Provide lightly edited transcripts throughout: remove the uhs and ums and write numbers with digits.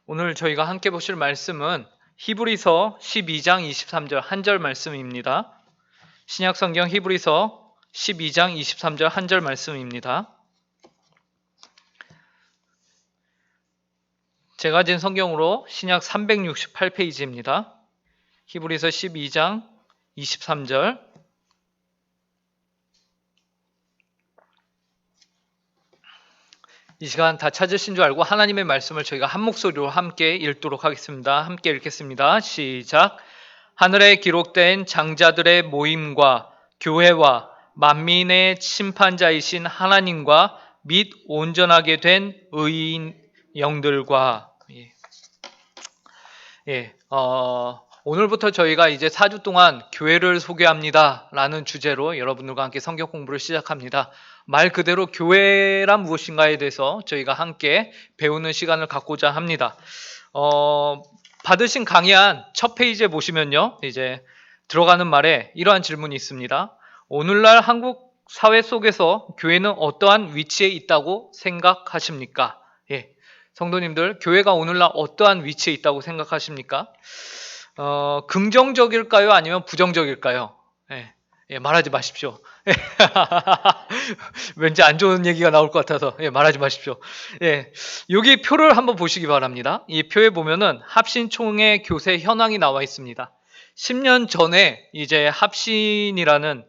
오늘 저희가 함께 보실 말씀은 히브리서 12장 23절 한 절 말씀입니다. 신약성경 히브리서 12장 23절 한 절 말씀입니다. 제가 가진 성경으로 신약 368페이지입니다. 히브리서 12장 23절. 이 시간 다 찾으신 줄 알고 하나님의 말씀을 저희가 한 목소리로 함께 읽도록 하겠습니다. 함께 읽겠습니다. 시작. 하늘에 기록된 장자들의 모임과 교회와 만민의 심판자이신 하나님과 및 온전하게 된 의인 영들과 오늘부터 저희가 이제 4주 동안 교회를 소개합니다 라는 주제로 여러분들과 함께 성경 공부를 시작합니다. 말 그대로 교회란 무엇인가에 대해서 저희가 함께 배우는 시간을 갖고자 합니다. 받으신 강의안 첫 페이지에 보시면요, 이제 들어가는 말에 이러한 질문이 있습니다. 오늘날 한국 사회 속에서 교회는 어떠한 위치에 있다고 생각하십니까? 성도님들, 교회가 오늘날 어떠한 위치에 있다고 생각하십니까? 긍정적일까요? 아니면 부정적일까요? 말하지 마십시오. 왠지 안 좋은 얘기가 나올 것 같아서 말하지 마십시오. 여기 표를 한번 보시기 바랍니다. 이 표에 보면은 합신총회 교세 현황이 나와 있습니다. 10년 전에 이제 합신이라는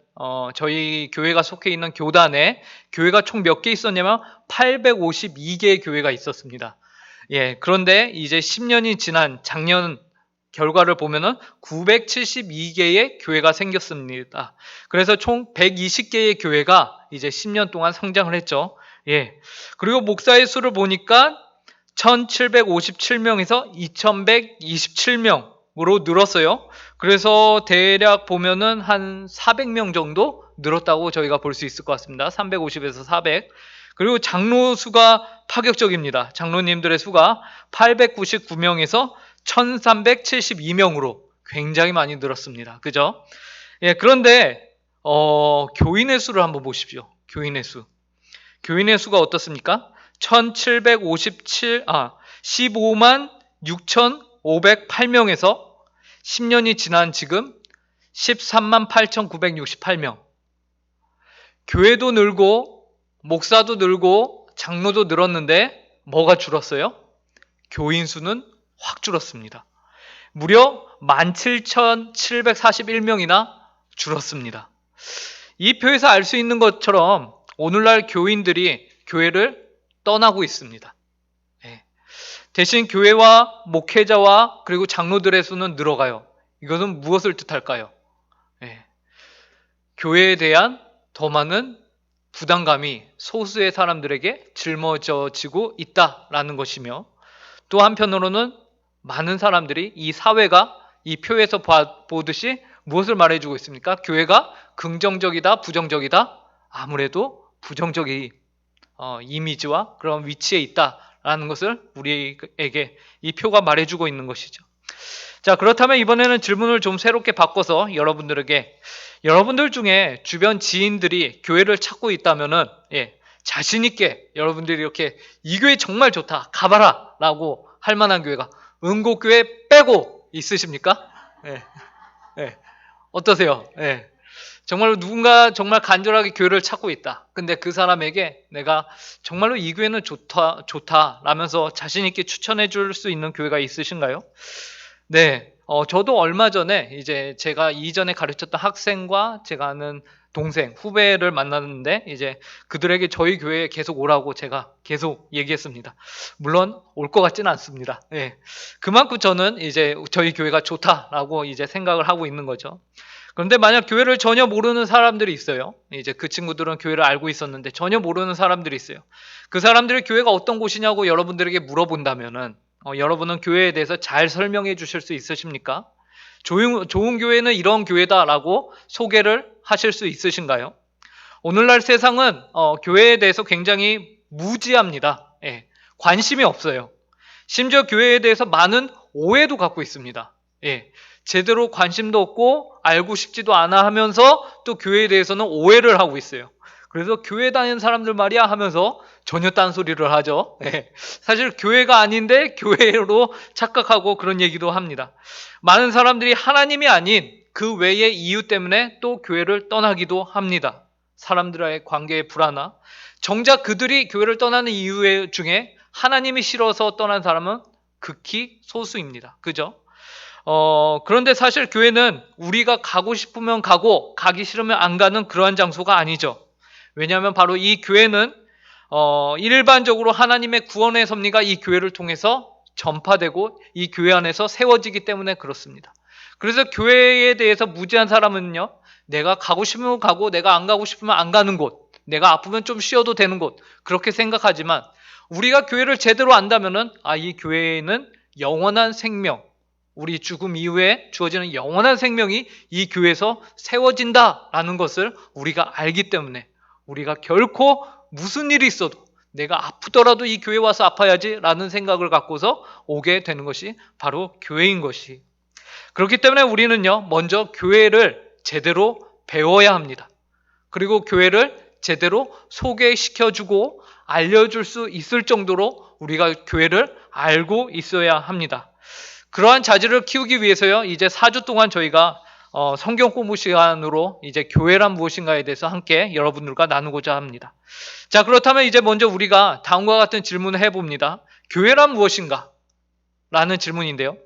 저희 교회가 속해 있는 교단에 교회가 총 몇 개 있었냐면 852개의 교회가 있었습니다. 그런데 이제 10년이 지난 작년 결과를 보면은 972개의 교회가 생겼습니다. 그래서 총 120개의 교회가 이제 10년 동안 성장을 했죠. 그리고 목사의 수를 보니까 1757명에서 2127명으로 늘었어요. 그래서 대략 보면은 한 400명 정도 늘었다고 저희가 볼 수 있을 것 같습니다. 350에서 400. 그리고 장로 수가 파격적입니다. 장로님들의 수가 899명에서 1372명으로 굉장히 많이 늘었습니다. 그죠? 그런데 교인의 수를 한번 보십시오. 교인의 수. 교인의 수가 어떻습니까? 15만 6,508명에서 10년이 지난 지금 13만 8,968명. 교회도 늘고 목사도 늘고 장로도 늘었는데 뭐가 줄었어요? 교인 수는 확 줄었습니다. 무려 17,741명이나 줄었습니다. 이 표에서 알 수 있는 것처럼 오늘날 교인들이 교회를 떠나고 있습니다. 대신 교회와 목회자와 그리고 장로들의 수는 늘어가요. 이것은 무엇을 뜻할까요? 교회에 대한 더 많은 부담감이 소수의 사람들에게 짊어져지고 있다라는 것이며, 또 한편으로는 많은 사람들이 이 사회가 이 표에서 보듯이 무엇을 말해주고 있습니까? 교회가 긍정적이다, 부정적이다? 아무래도 부정적인 이미지와 그런 위치에 있다라는 것을 우리에게 이 표가 말해주고 있는 것이죠. 자, 그렇다면 이번에는 질문을 좀 새롭게 바꿔서 여러분들 중에 주변 지인들이 교회를 찾고 있다면은 자신 있게 여러분들이 이렇게 이 교회 정말 좋다, 가봐라 라고 할 만한 교회가 은곡교회 빼고 있으십니까? 어떠세요? 정말로 누군가 정말 간절하게 교회를 찾고 있다. 근데 그 사람에게 내가 정말로 이 교회는 좋다 라면서 자신 있게 추천해 줄 수 있는 교회가 있으신가요? 저도 얼마 전에 이제 제가 이전에 가르쳤던 학생과 제가 아는 동생, 후배를 만났는데 이제 그들에게 저희 교회에 계속 오라고 제가 계속 얘기했습니다. 물론 올 것 같지는 않습니다. 그만큼 저는 이제 저희 교회가 좋다라고 이제 생각을 하고 있는 거죠. 그런데 만약 교회를 전혀 모르는 사람들이 있어요. 이제 그 친구들은 교회를 알고 있었는데 전혀 모르는 사람들이 있어요. 그 사람들이 교회가 어떤 곳이냐고 여러분들에게 물어본다면은 여러분은 교회에 대해서 잘 설명해 주실 수 있으십니까? 좋은 교회는 이런 교회다라고 소개를 하실 수 있으신가요? 오늘날 세상은 교회에 대해서 굉장히 무지합니다. 관심이 없어요. 심지어 교회에 대해서 많은 오해도 갖고 있습니다. 제대로 관심도 없고 알고 싶지도 않아 하면서 또 교회에 대해서는 오해를 하고 있어요. 그래서 교회 다니는 사람들 말이야 하면서 전혀 딴소리를 하죠. 예. 사실 교회가 아닌데 교회로 착각하고 그런 얘기도 합니다. 많은 사람들이 하나님이 아닌 그 외의 이유 때문에 또 교회를 떠나기도 합니다. 사람들과의 관계의 불안화. 정작 그들이 교회를 떠나는 이유 중에 하나님이 싫어서 떠난 사람은 극히 소수입니다. 그죠? 그런데 사실 교회는 우리가 가고 싶으면 가고 가기 싫으면 안 가는 그러한 장소가 아니죠. 왜냐하면 바로 이 교회는 일반적으로 하나님의 구원의 섭리가 이 교회를 통해서 전파되고 이 교회 안에서 세워지기 때문에 그렇습니다. 그래서 교회에 대해서 무지한 사람은요, 내가 가고 싶으면 가고 내가 안 가고 싶으면 안 가는 곳, 내가 아프면 좀 쉬어도 되는 곳, 그렇게 생각하지만 우리가 교회를 제대로 안다면은 이 교회에는 영원한 생명, 우리 죽음 이후에 주어지는 영원한 생명이 이 교회에서 세워진다라는 것을 우리가 알기 때문에 우리가 결코 무슨 일이 있어도 내가 아프더라도 이 교회 와서 아파야지 라는 생각을 갖고서 오게 되는 것이 바로 교회인 것이. 그렇기 때문에 우리는요, 먼저 교회를 제대로 배워야 합니다. 그리고 교회를 제대로 소개시켜주고 알려줄 수 있을 정도로 우리가 교회를 알고 있어야 합니다. 그러한 자질을 키우기 위해서요, 이제 4주 동안 저희가 성경 공부 시간으로 이제 교회란 무엇인가에 대해서 함께 여러분들과 나누고자 합니다. 자, 그렇다면 이제 먼저 우리가 다음과 같은 질문을 해봅니다. 교회란 무엇인가? 라는 질문인데요.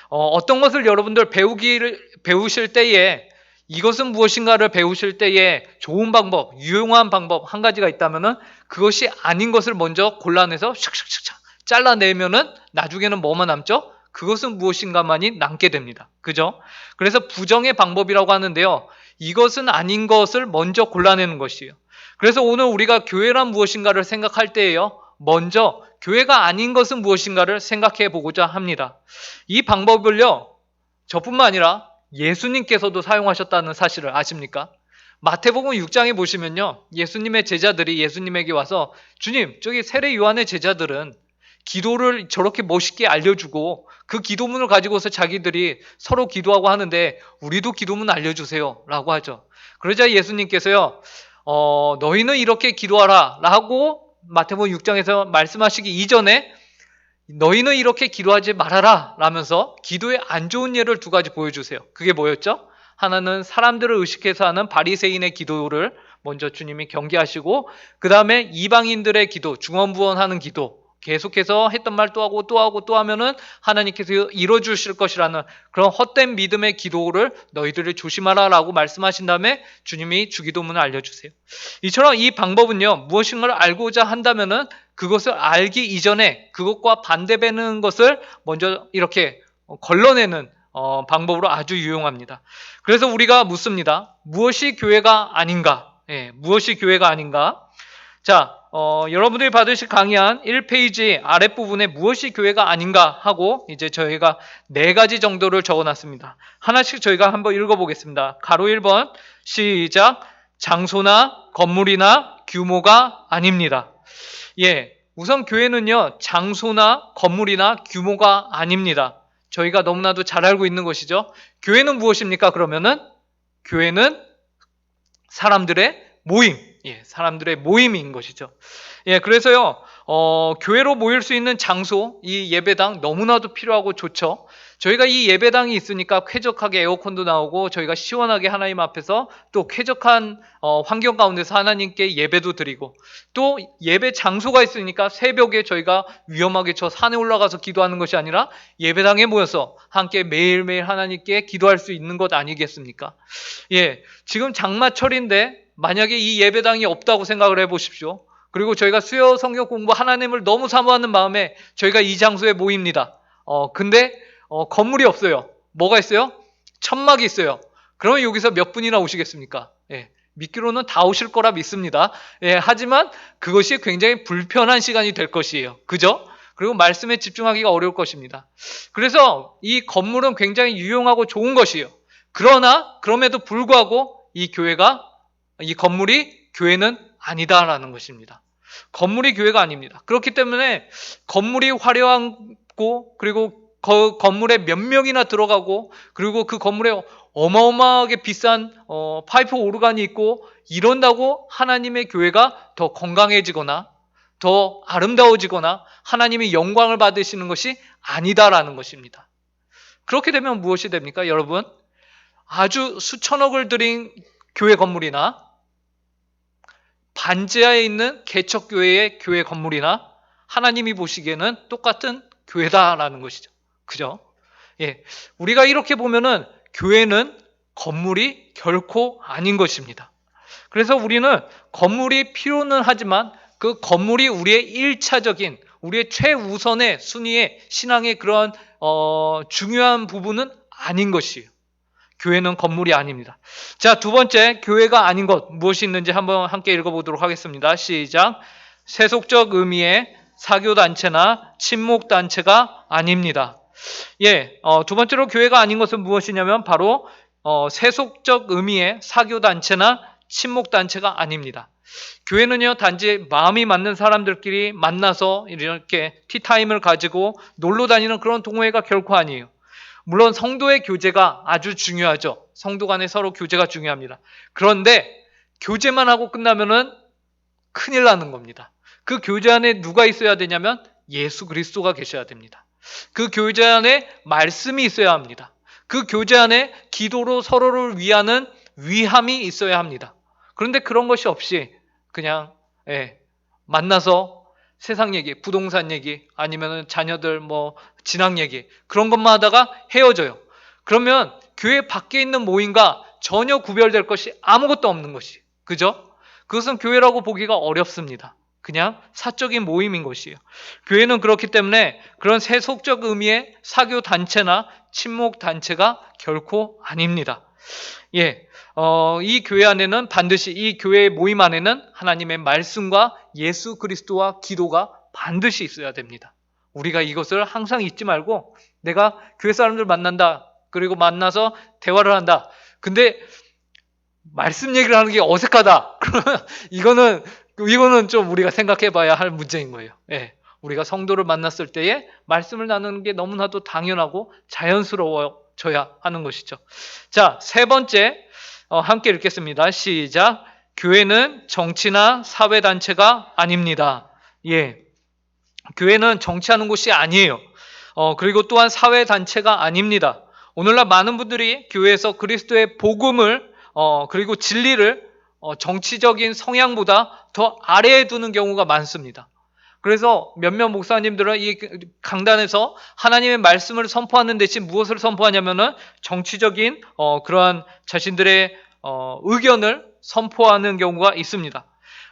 어떤 것을 여러분들 배우실 때에 이것은 무엇인가를 배우실 때에 좋은 방법, 유용한 방법 한 가지가 있다면은 그것이 아닌 것을 먼저 골라내서 샥샥샥 잘라내면은 나중에는 뭐만 남죠? 그것은 무엇인가만이 남게 됩니다. 그죠? 그래서 부정의 방법이라고 하는데요. 이것은 아닌 것을 먼저 골라내는 것이에요. 그래서 오늘 우리가 교회란 무엇인가를 생각할 때에요. 먼저 교회가 아닌 것은 무엇인가를 생각해 보고자 합니다. 이 방법을요, 저뿐만 아니라 예수님께서도 사용하셨다는 사실을 아십니까? 마태복음 6장에 보시면요, 예수님의 제자들이 예수님에게 와서 주님, 저기 세례 요한의 제자들은 기도를 저렇게 멋있게 알려주고 그 기도문을 가지고서 자기들이 서로 기도하고 하는데 우리도 기도문 알려주세요 라고 하죠. 그러자 예수님께서요, 너희는 이렇게 기도하라 라고 마태복음 6장에서 말씀하시기 이전에 너희는 이렇게 기도하지 말아라 라면서 기도에 안 좋은 예를 두 가지 보여주세요. 그게 뭐였죠? 하나는 사람들을 의식해서 하는 바리새인의 기도를 먼저 주님이 경계하시고, 그 다음에 이방인들의 기도, 중언부언하는 기도, 계속해서 했던 말 또 하고 또 하고 또 하면은 하나님께서 이뤄주실 것이라는 그런 헛된 믿음의 기도를 너희들을 조심하라 라고 말씀하신 다음에 주님이 주기도문을 알려주세요. 이처럼 이 방법은요, 무엇인가를 알고자 한다면은 그것을 알기 이전에 그것과 반대되는 것을 먼저 이렇게 걸러내는 방법으로 아주 유용합니다. 그래서 우리가 묻습니다. 무엇이 교회가 아닌가? 무엇이 교회가 아닌가? 자, 여러분들이 받으실 강의한 1페이지 아랫부분에 무엇이 교회가 아닌가 하고 이제 저희가 4가지 정도를 적어놨습니다. 하나씩 저희가 한번 읽어보겠습니다. 가로 1번 시작. 장소나 건물이나 규모가 아닙니다. 우선 교회는요, 장소나 건물이나 규모가 아닙니다. 저희가 너무나도 잘 알고 있는 것이죠. 교회는 무엇입니까? 그러면은 교회는 사람들의 모임, 사람들의 모임인 것이죠. 그래서요, 교회로 모일 수 있는 장소, 이 예배당 너무나도 필요하고 좋죠. 저희가 이 예배당이 있으니까 쾌적하게 에어컨도 나오고 저희가 시원하게 하나님 앞에서 또 쾌적한 환경 가운데서 하나님께 예배도 드리고, 또 예배 장소가 있으니까 새벽에 저희가 위험하게 저 산에 올라가서 기도하는 것이 아니라 예배당에 모여서 함께 매일매일 하나님께 기도할 수 있는 것 아니겠습니까? 지금 장마철인데 만약에 이 예배당이 없다고 생각을 해보십시오. 그리고 저희가 수요 성경 공부 하나님을 너무 사모하는 마음에 저희가 이 장소에 모입니다. 근데 건물이 없어요. 뭐가 있어요? 천막이 있어요. 그러면 여기서 몇 분이나 오시겠습니까? 믿기로는 다 오실 거라 믿습니다. 하지만 그것이 굉장히 불편한 시간이 될 것이에요. 그죠? 그리고 말씀에 집중하기가 어려울 것입니다. 그래서 이 건물은 굉장히 유용하고 좋은 것이에요. 그러나 그럼에도 불구하고 이 건물이 교회는 아니다라는 것입니다. 건물이 교회가 아닙니다. 그렇기 때문에 건물이 화려하고 그리고 그 건물에 몇 명이나 들어가고 그리고 그 건물에 어마어마하게 비싼 파이프 오르간이 있고 이런다고 하나님의 교회가 더 건강해지거나 더 아름다워지거나 하나님이 영광을 받으시는 것이 아니다라는 것입니다. 그렇게 되면 무엇이 됩니까, 여러분? 아주 수천억을 들인 교회 건물이나 반지하에 있는 개척교회의 교회 건물이나 하나님이 보시기에는 똑같은 교회다라는 것이죠. 그죠? 예. 우리가 이렇게 보면은 교회는 건물이 결코 아닌 것입니다. 그래서 우리는 건물이 필요는 하지만 그 건물이 우리의 1차적인, 우리의 최우선의 순위의 신앙의 그런 중요한 부분은 아닌 것이에요. 교회는 건물이 아닙니다. 자, 두 번째, 교회가 아닌 것 무엇이 있는지 한번 함께 읽어보도록 하겠습니다. 시작. 세속적 의미의 사교단체나 친목단체가 아닙니다. 예, 두 번째로 교회가 아닌 것은 무엇이냐면 바로 세속적 의미의 사교단체나 친목단체가 아닙니다. 교회는요, 단지 마음이 맞는 사람들끼리 만나서 이렇게 티타임을 가지고 놀러 다니는 그런 동호회가 결코 아니에요. 물론 성도의 교제가 아주 중요하죠. 성도 간에 서로 교제가 중요합니다. 그런데 교제만 하고 끝나면은 큰일 나는 겁니다. 그 교제 안에 누가 있어야 되냐면 예수 그리스도가 계셔야 됩니다. 그 교제 안에 말씀이 있어야 합니다. 그 교제 안에 기도로 서로를 위하는 위함이 있어야 합니다. 그런데 그런 것이 없이 그냥 만나서 세상 얘기, 부동산 얘기, 아니면 자녀들 진학 얘기, 그런 것만 하다가 헤어져요. 그러면 교회 밖에 있는 모임과 전혀 구별될 것이 아무것도 없는 것이, 그죠? 그것은 교회라고 보기가 어렵습니다. 그냥 사적인 모임인 것이에요. 교회는 그렇기 때문에 그런 세속적 의미의 사교 단체나 친목 단체가 결코 아닙니다. 예, 이 교회 안에는 반드시, 이 교회의 모임 안에는 하나님의 말씀과 예수 그리스도와 기도가 반드시 있어야 됩니다. 우리가 이것을 항상 잊지 말고, 내가 교회 사람들 만난다, 그리고 만나서 대화를 한다. 근데 말씀 얘기를 하는 게 어색하다. 그러면 이거는 좀 우리가 생각해 봐야 할 문제인 거예요. 예. 우리가 성도를 만났을 때에 말씀을 나누는 게 너무나도 당연하고 자연스러워져야 하는 것이죠. 자, 세 번째, 함께 읽겠습니다. 시작. 교회는 정치나 사회단체가 아닙니다. 예. 교회는 정치하는 곳이 아니에요. 그리고 또한 사회단체가 아닙니다. 오늘날 많은 분들이 교회에서 그리스도의 복음을 그리고 진리를 정치적인 성향보다 더 아래에 두는 경우가 많습니다. 그래서 몇몇 목사님들은 이 강단에서 하나님의 말씀을 선포하는 대신 무엇을 선포하냐면은 정치적인 그러한 자신들의 의견을 선포하는 경우가 있습니다.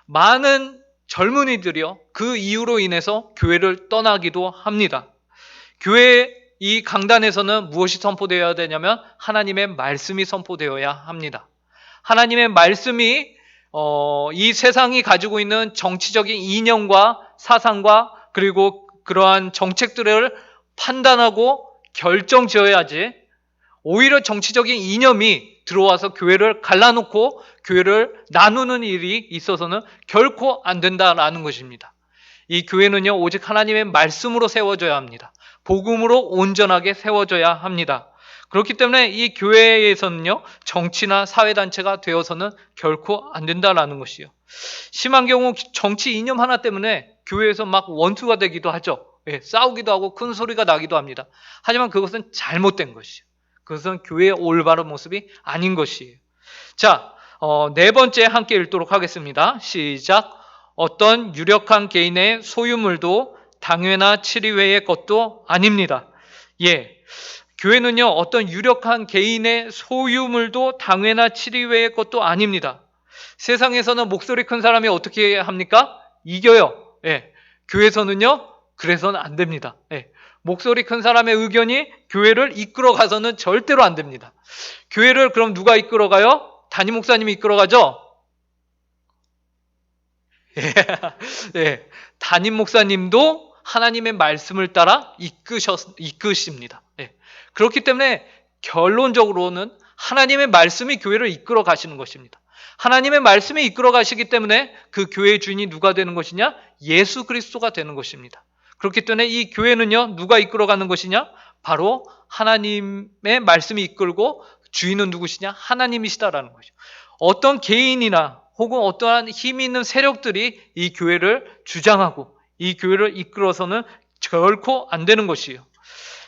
많은 젊은이들이요, 그 이유로 인해서 교회를 떠나기도 합니다. 교회 이 강단에서는 무엇이 선포되어야 되냐면 하나님의 말씀이 선포되어야 합니다. 하나님의 말씀이 이 세상이 가지고 있는 정치적인 이념과 사상과 그리고 그러한 정책들을 판단하고 결정지어야지, 오히려 정치적인 이념이 들어와서 교회를 갈라놓고 교회를 나누는 일이 있어서는 결코 안 된다라는 것입니다. 이 교회는요, 오직 하나님의 말씀으로 세워져야 합니다. 복음으로 온전하게 세워져야 합니다. 그렇기 때문에 이 교회에서는요, 정치나 사회단체가 되어서는 결코 안 된다라는 것이요. 심한 경우 정치 이념 하나 때문에 교회에서 막 원수가 되기도 하죠. 싸우기도 하고 큰 소리가 나기도 합니다. 하지만 그것은 잘못된 것이에요. 그것은 교회의 올바른 모습이 아닌 것이에요. 자, 네 번째 함께 읽도록 하겠습니다. 시작. 어떤 유력한 개인의 소유물도 당회나 치리회의 것도 아닙니다. 예, 교회는요, 어떤 유력한 개인의 소유물도 당회나 치리회의 것도 아닙니다. 세상에서는 목소리 큰 사람이 어떻게 합니까? 이겨요. 예, 교회에서는요, 그래서는 안 됩니다. 예, 목소리 큰 사람의 의견이 교회를 이끌어가서는 절대로 안 됩니다. 교회를 그럼 누가 이끌어가요? 담임 목사님이 이끌어가죠? 예, 담임 목사님도 하나님의 말씀을 따라 이끄십니다. 예, 그렇기 때문에 결론적으로는 하나님의 말씀이 교회를 이끌어 가시는 것입니다. 하나님의 말씀이 이끌어 가시기 때문에 그 교회의 주인이 누가 되는 것이냐? 예수 그리스도가 되는 것입니다. 그렇기 때문에 이 교회는요, 누가 이끌어 가는 것이냐? 바로 하나님의 말씀이 이끌고 주인은 누구시냐? 하나님이시다라는 거죠. 어떤 개인이나 혹은 어떠한 힘이 있는 세력들이 이 교회를 주장하고 이 교회를 이끌어서는 결코 안 되는 것이에요.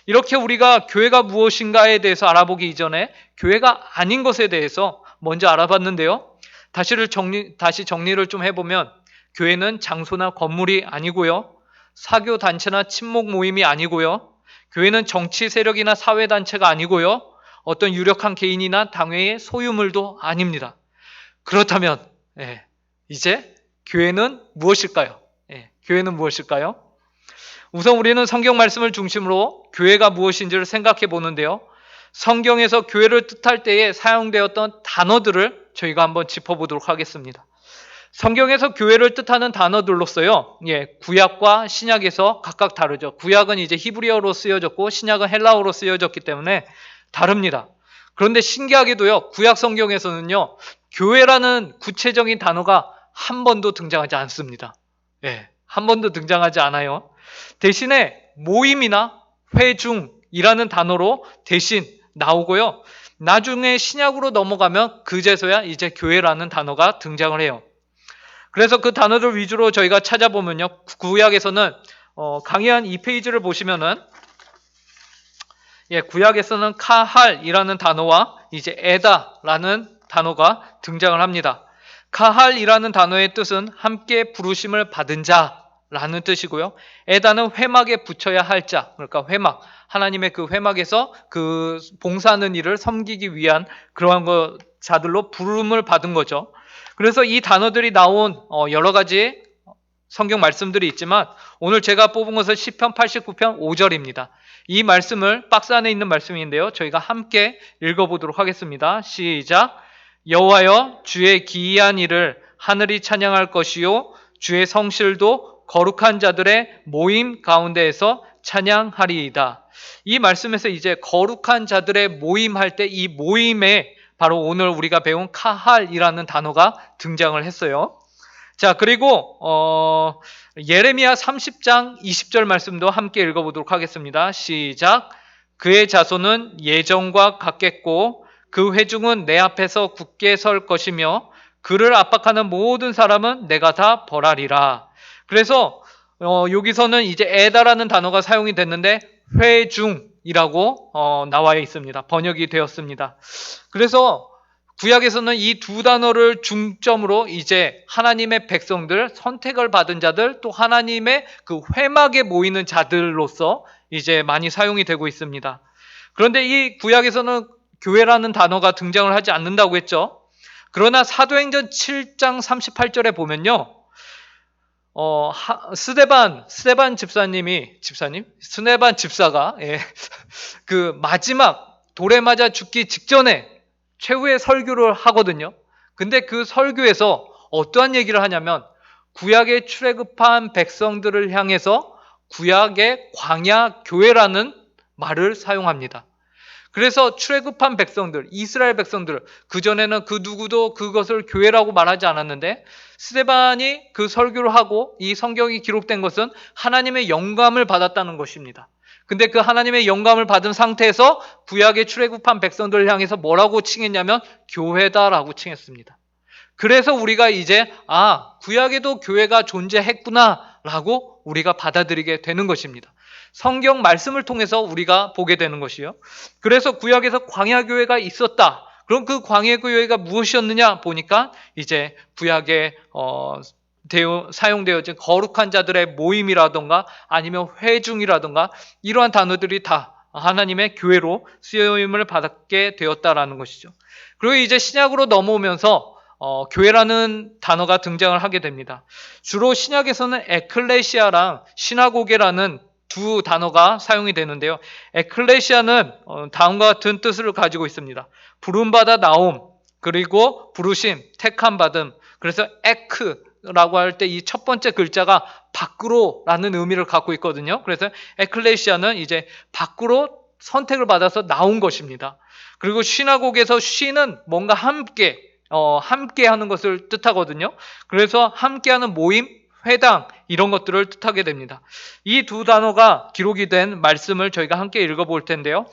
이렇게 우리가 교회가 무엇인가에 대해서 알아보기 이전에 교회가 아닌 것에 대해서 먼저 알아봤는데요. 다시 정리를 좀 해보면 교회는 장소나 건물이 아니고요. 사교 단체나 친목 모임이 아니고요. 교회는 정치 세력이나 사회 단체가 아니고요. 어떤 유력한 개인이나 당회의 소유물도 아닙니다. 그렇다면 이제 교회는 무엇일까요? 교회는 무엇일까요? 우선 우리는 성경 말씀을 중심으로 교회가 무엇인지를 생각해 보는데요. 성경에서 교회를 뜻할 때에 사용되었던 단어들을 저희가 한번 짚어보도록 하겠습니다. 성경에서 교회를 뜻하는 단어들로서요. 구약과 신약에서 각각 다르죠. 구약은 이제 히브리어로 쓰여졌고 신약은 헬라어로 쓰여졌기 때문에 다릅니다. 그런데 신기하게도요. 구약 성경에서는요. 교회라는 구체적인 단어가 한 번도 등장하지 않습니다. 한 번도 등장하지 않아요. 대신에 모임이나 회중이라는 단어로 대신 나오고요. 나중에 신약으로 넘어가면 그제서야 이제 교회라는 단어가 등장을 해요. 그래서 그 단어들 위주로 저희가 찾아보면요. 구약에서는 강의 한 2페이지를 보시면은 구약에서는 카할이라는 단어와 이제 에다라는 단어가 등장을 합니다. 카할이라는 단어의 뜻은 함께 부르심을 받은 자라는 뜻이고요. 에다는 회막에 붙여야 할 자, 그러니까 회막, 하나님의 그 회막에서 그 봉사하는 일을 섬기기 위한 그러한 자들로 부름을 받은 거죠. 그래서 이 단어들이 나온 여러 가지 성경 말씀들이 있지만 오늘 제가 뽑은 것은 시편 89편 5절입니다. 이 말씀을 박스 안에 있는 말씀인데요. 저희가 함께 읽어보도록 하겠습니다. 시작. 여호와여 주의 기이한 일을 하늘이 찬양할 것이요 주의 성실도 거룩한 자들의 모임 가운데에서 찬양하리이다. 이 말씀에서 이제 거룩한 자들의 모임할 때 이 모임에 바로 오늘 우리가 배운 카할이라는 단어가 등장을 했어요. 자, 그리고 예레미야 30장 20절 말씀도 함께 읽어보도록 하겠습니다. 시작. 그의 자손은 예정과 같겠고 그 회중은 내 앞에서 굳게 설 것이며 그를 압박하는 모든 사람은 내가 다 벌하리라. 그래서 여기서는 이제 에다라는 단어가 사용이 됐는데 회중이라고 나와 있습니다. 번역이 되었습니다. 그래서 구약에서는 이 두 단어를 중점으로 이제 하나님의 백성들, 선택을 받은 자들, 또 하나님의 그 회막에 모이는 자들로서 이제 많이 사용이 되고 있습니다. 그런데 이 구약에서는 교회라는 단어가 등장을 하지 않는다고 했죠. 그러나 사도행전 7장 38절에 보면요. 스데반 집사가 그 마지막 돌에 맞아 죽기 직전에 최후의 설교를 하거든요. 근데 그 설교에서 어떠한 얘기를 하냐면 구약에 출애굽한 백성들을 향해서 구약의 광야 교회라는 말을 사용합니다. 그래서 출애굽한 백성들, 이스라엘 백성들, 그전에는 그 누구도 그것을 교회라고 말하지 않았는데 스데반이 그 설교를 하고 이 성경이 기록된 것은 하나님의 영감을 받았다는 것입니다. 근데 그 하나님의 영감을 받은 상태에서 구약에 출애굽한 백성들을 향해서 뭐라고 칭했냐면 교회다라고 칭했습니다. 그래서 우리가 이제 구약에도 교회가 존재했구나라고 우리가 받아들이게 되는 것입니다. 성경 말씀을 통해서 우리가 보게 되는 것이요. 그래서 구약에서 광야교회가 있었다. 그럼 그 광야교회가 무엇이었느냐 보니까 이제 구약에 사용되어진 거룩한 자들의 모임이라던가 아니면 회중이라던가 이러한 단어들이 다 하나님의 교회로 쓰임을 받게 되었다라는 것이죠. 그리고 이제 신약으로 넘어오면서 교회라는 단어가 등장을 하게 됩니다. 주로 신약에서는 에클레시아랑 시나고게라는 두 단어가 사용이 되는데요. 에클레시아는 다음과 같은 뜻을 가지고 있습니다. 부름받아 나옴, 그리고 부르심, 택함 받음. 그래서 에크라고 할 때 이 첫 번째 글자가 밖으로라는 의미를 갖고 있거든요. 그래서 에클레시아는 이제 밖으로 선택을 받아서 나온 것입니다. 그리고 시나고게에서 시는 뭔가 함께 하는 것을 뜻하거든요. 그래서 함께하는 모임, 회당 이런 것들을 뜻하게 됩니다. 이 두 단어가 기록이 된 말씀을 저희가 함께 읽어볼 텐데요.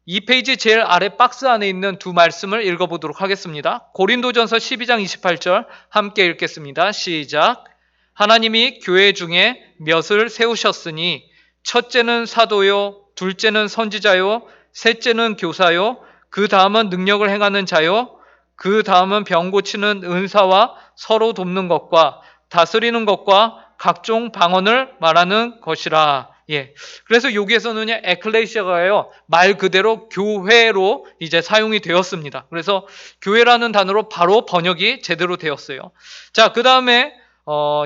2페이지 제일 아래 박스 안에 있는 두 말씀을 읽어보도록 하겠습니다. 고린도전서 12장 28절 함께 읽겠습니다. 시작. 하나님이 교회 중에 몇을 세우셨으니 첫째는 사도요, 둘째는 선지자요, 셋째는 교사요, 그 다음은 능력을 행하는 자요, 그 다음은 병 고치는 은사와 서로 돕는 것과 다스리는 것과 각종 방언을 말하는 것이라. 예. 그래서 여기에서는요, 에클레시아가요, 말 그대로 교회로 이제 사용이 되었습니다. 그래서 교회라는 단어로 바로 번역이 제대로 되었어요. 자, 그 다음에,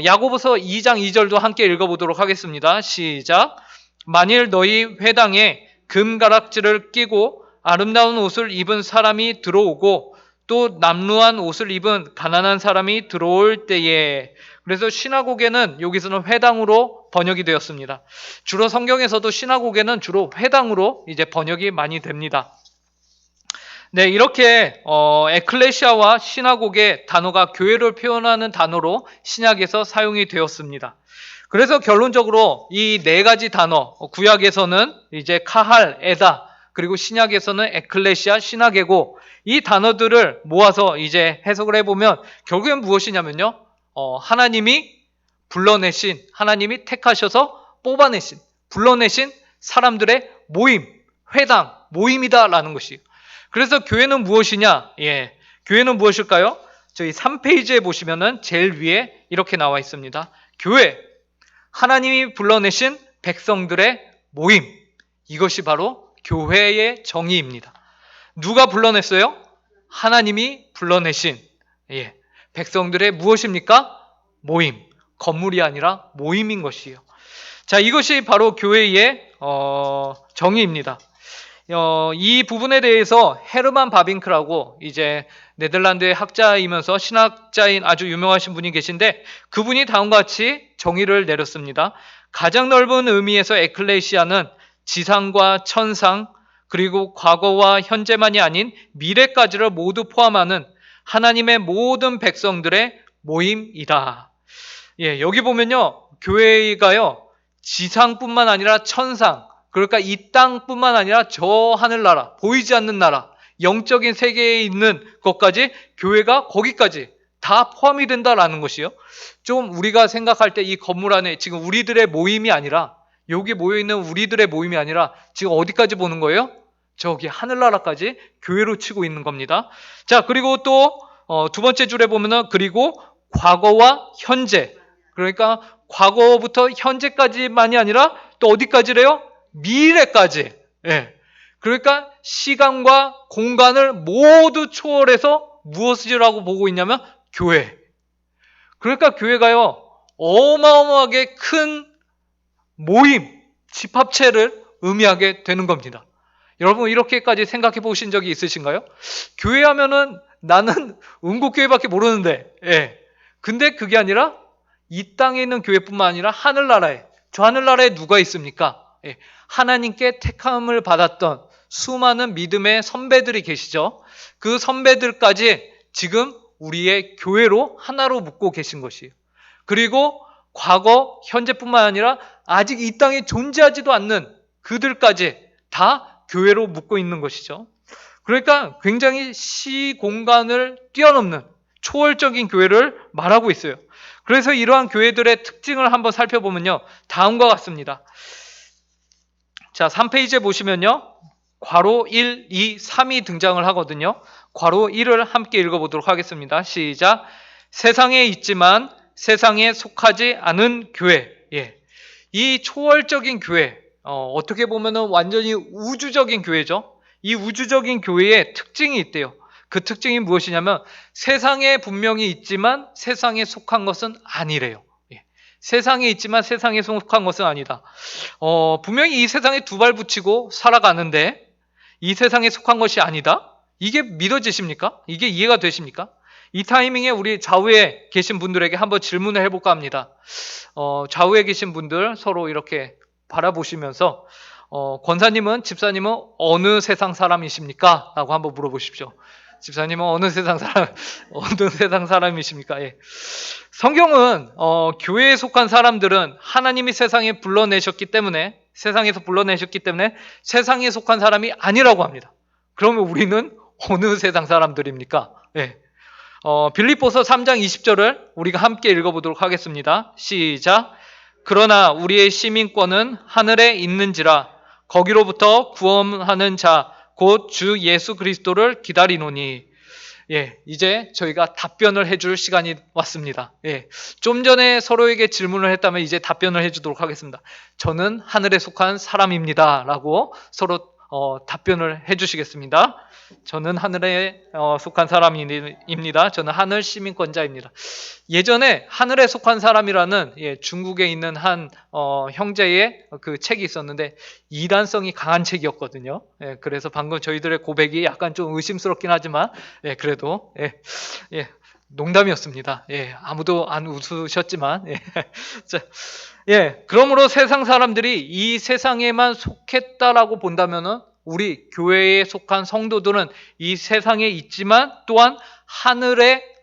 야고보서 2장 2절도 함께 읽어보도록 하겠습니다. 시작. 만일 너희 회당에 금가락지를 끼고 아름다운 옷을 입은 사람이 들어오고 또 남루한 옷을 입은 가난한 사람이 들어올 때에, 그래서 시나고게는 여기서는 회당으로 번역이 되었습니다. 주로 성경에서도 시나고게는 주로 회당으로 이제 번역이 많이 됩니다. 네, 이렇게 에클레시아와 시나고게 단어가 교회를 표현하는 단어로 신약에서 사용이 되었습니다. 그래서 결론적으로 이 네 가지 단어, 구약에서는 이제 카할, 에다, 그리고 신약에서는 에클레시아, 시나게고, 이 단어들을 모아서 이제 해석을 해보면 결국엔 무엇이냐면요, 하나님이 불러내신, 하나님이 택하셔서 뽑아내신, 불러내신 사람들의 모임, 회당, 모임이다라는 것이에요. 그래서 교회는 무엇이냐? 예, 교회는 무엇일까요? 저희 3페이지에 보시면은 제일 위에 이렇게 나와 있습니다. 교회, 하나님이 불러내신 백성들의 모임, 이것이 바로 교회의 정의입니다. 누가 불러냈어요? 하나님이 불러내신, 예, 백성들의 무엇입니까? 모임, 건물이 아니라 모임인 것이에요. 자, 이것이 바로 교회의 정의입니다. 이 부분에 대해서 헤르만 바빙크라고 이제 네덜란드의 학자이면서 신학자인 아주 유명하신 분이 계신데, 그분이 다음과 같이 정의를 내렸습니다. 가장 넓은 의미에서 에클레시아는 지상과 천상, 그리고 과거와 현재만이 아닌 미래까지를 모두 포함하는 하나님의 모든 백성들의 모임이다. 예, 여기 보면요, 교회가요, 지상뿐만 아니라 천상, 그러니까 이 땅뿐만 아니라 저 하늘나라, 보이지 않는 나라, 영적인 세계에 있는 것까지, 교회가 거기까지 다 포함이 된다라는 것이요. 좀 우리가 생각할 때 이 건물 안에 지금 우리들의 모임이 아니라, 여기 모여있는 우리들의 모임이 아니라 지금 어디까지 보는 거예요? 저기 하늘나라까지 교회로 치고 있는 겁니다. 자, 그리고 또 두 번째 줄에 보면은 그리고 과거와 현재, 그러니까 과거부터 현재까지만이 아니라 또 어디까지래요? 미래까지. 예. 그러니까 시간과 공간을 모두 초월해서 무엇이라고 보고 있냐면 교회. 그러니까 교회가요, 어마어마하게 큰 모임, 집합체를 의미하게 되는 겁니다. 여러분, 이렇게까지 생각해 보신 적이 있으신가요? 교회 하면은 나는 은국교회밖에 모르는데, 예. 근데 그게 아니라 이 땅에 있는 교회뿐만 아니라 하늘나라에, 저 하늘나라에 누가 있습니까? 예. 하나님께 택함을 받았던 수많은 믿음의 선배들이 계시죠. 그 선배들까지 지금 우리의 교회로 하나로 묶고 계신 것이에요. 그리고 과거, 현재뿐만 아니라 아직 이 땅에 존재하지도 않는 그들까지 다 교회로 묶고 있는 것이죠. 그러니까 굉장히 시공간을 뛰어넘는 초월적인 교회를 말하고 있어요. 그래서 이러한 교회들의 특징을 한번 살펴보면요, 다음과 같습니다. 자, 3페이지에 보시면요, 괄호 1, 2, 3이 등장을 하거든요. 괄호 1을 함께 읽어보도록 하겠습니다. 시작. 세상에 있지만 세상에 속하지 않은 교회. 예. 이 초월적인 교회, 어떻게 보면은 완전히 우주적인 교회죠. 이 우주적인 교회의 특징이 있대요. 그 특징이 무엇이냐면 세상에 분명히 있지만 세상에 속한 것은 아니래요. 예. 세상에 있지만 세상에 속한 것은 아니다. 분명히 이 세상에 두 발 붙이고 살아가는데 이 세상에 속한 것이 아니다? 이게 믿어지십니까? 이게 이해가 되십니까? 이 타이밍에 우리 좌우에 계신 분들에게 한번 질문을 해볼까 합니다. 좌우에 계신 분들 서로 이렇게 바라보시면서 권사님은, 집사님은 어느 세상 사람이십니까? 라고 한번 물어보십시오. 집사님은 어느 세상 사람, 어느 세상 사람이십니까? 예. 성경은 교회에 속한 사람들은 하나님이 세상에 불러내셨기 때문에 세상에서 불러내셨기 때문에 세상에 속한 사람이 아니라고 합니다. 그러면 우리는 어느 세상 사람들입니까? 예. 빌립보서 3장 20절을 우리가 함께 읽어보도록 하겠습니다. 시작. 그러나 우리의 시민권은 하늘에 있는지라 거기로부터 구원하는 자 곧 주 예수 그리스도를 기다리노니. 예, 이제 저희가 답변을 해줄 시간이 왔습니다. 예, 좀 전에 서로에게 질문을 했다면 이제 답변을 해주도록 하겠습니다. 저는 하늘에 속한 사람입니다. 라고 서로 답변을 해주시겠습니다. 저는 하늘에 속한 사람입니다. 저는 하늘 시민권자입니다. 예전에 하늘에 속한 사람이라는 중국에 있는 한 형제의 그 책이 있었는데 이단성이 강한 책이었거든요. 그래서 방금 저희들의 고백이 약간 좀 의심스럽긴 하지만 그래도 농담이었습니다. 아무도 안 웃으셨지만 자, 그러므로 세상 사람들이 이 세상에만 속했다라고 본다면은 우리 교회에 속한 성도들은 이 세상에 있지만 또한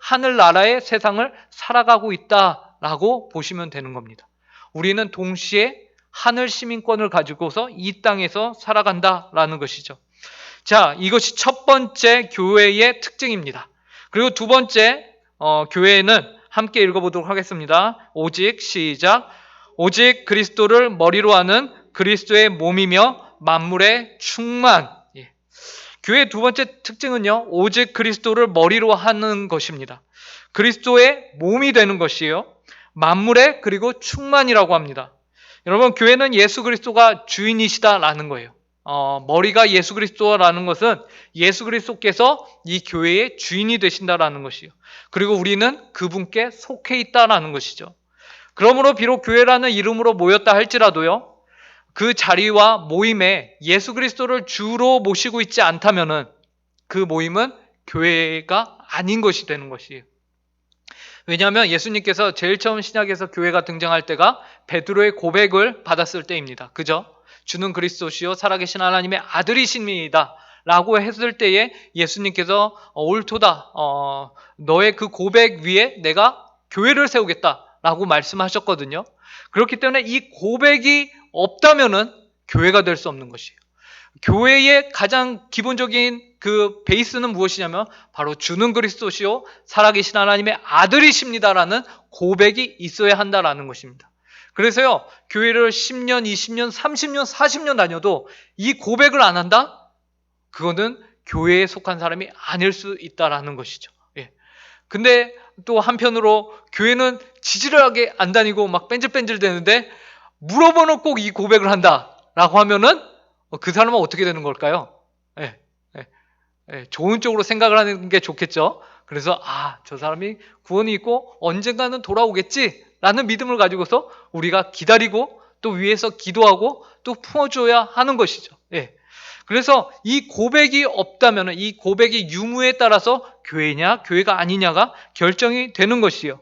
하늘나라의 세상을 살아가고 있다라고 보시면 되는 겁니다. 우리는 동시에 하늘 시민권을 가지고서 이 땅에서 살아간다라는 것이죠. 자, 이것이 첫 번째 교회의 특징입니다. 그리고 두 번째 교회는 함께 읽어보도록 하겠습니다. 오직 시작. 오직 그리스도를 머리로 하는 그리스도의 몸이며 만물의 충만. 교회의 두 번째 특징은요, 오직 그리스도를 머리로 하는 것입니다. 그리스도의 몸이 되는 것이에요. 만물의 그리고 충만이라고 합니다. 여러분, 교회는 예수 그리스도가 주인이시다라는 거예요. 머리가 예수 그리스도라는 것은 예수 그리스도께서 이 교회의 주인이 되신다라는 것이요. 그리고 우리는 그분께 속해 있다라는 것이죠. 그러므로 비록 교회라는 이름으로 모였다 할지라도요, 그 자리와 모임에 예수 그리스도를 주로 모시고 있지 않다면은 그 모임은 교회가 아닌 것이 되는 것이에요. 왜냐하면 예수님께서 제일 처음 신약에서 교회가 등장할 때가 베드로의 고백을 받았을 때입니다. 그죠? 주는 그리스도시요 살아계신 하나님의 아들이십니다 라고 했을 때에 예수님께서 옳도다, 너의 그 고백 위에 내가 교회를 세우겠다 라고 말씀하셨거든요. 그렇기 때문에 이 고백이 없다면은 교회가 될 수 없는 것이에요. 교회의 가장 기본적인 그 베이스는 무엇이냐면 바로 주는 그리스도시요 살아계신 하나님의 아들이십니다라는 고백이 있어야 한다라는 것입니다. 그래서요, 교회를 10년, 20년, 30년, 40년 다녀도 이 고백을 안 한다? 그거는 교회에 속한 사람이 아닐 수 있다라는 것이죠. 근데 또 한편으로 교회는 지질하게 안 다니고 막 뺀질뺀질 되는데 물어보는 꼭 이 고백을 한다라고 하면은 그 사람은 어떻게 되는 걸까요? 좋은 쪽으로 생각을 하는 게 좋겠죠. 그래서 저 사람이 구원이 있고 언젠가는 돌아오겠지라는 믿음을 가지고서 우리가 기다리고 또 위에서 기도하고 또 품어줘야 하는 것이죠. 그래서 이 고백이 없다면 이 고백의 유무에 따라서 교회냐 교회가 아니냐가 결정이 되는 것이요.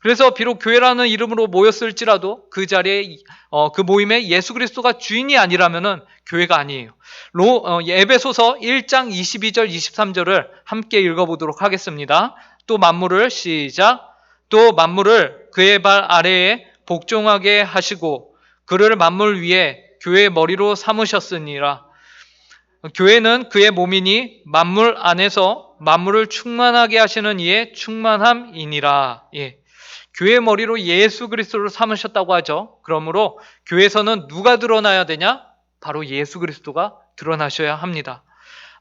그래서 비록 교회라는 이름으로 모였을지라도 그 자리에 그 모임에 예수 그리스도가 주인이 아니라면은 교회가 아니에요. 에베소서 1장 22절 23절을 함께 읽어보도록 하겠습니다. 또 만물을 시작. 또 만물을 그의 발 아래에 복종하게 하시고 그를 만물 위에 교회의 머리로 삼으셨으니라. 교회는 그의 몸이니 만물 안에서 만물을 충만하게 하시는 이의 충만함이니라. 교회의 머리로 예수 그리스도를 삼으셨다고 하죠. 그러므로 교회에서는 누가 드러나야 되냐? 바로 예수 그리스도가 드러나셔야 합니다.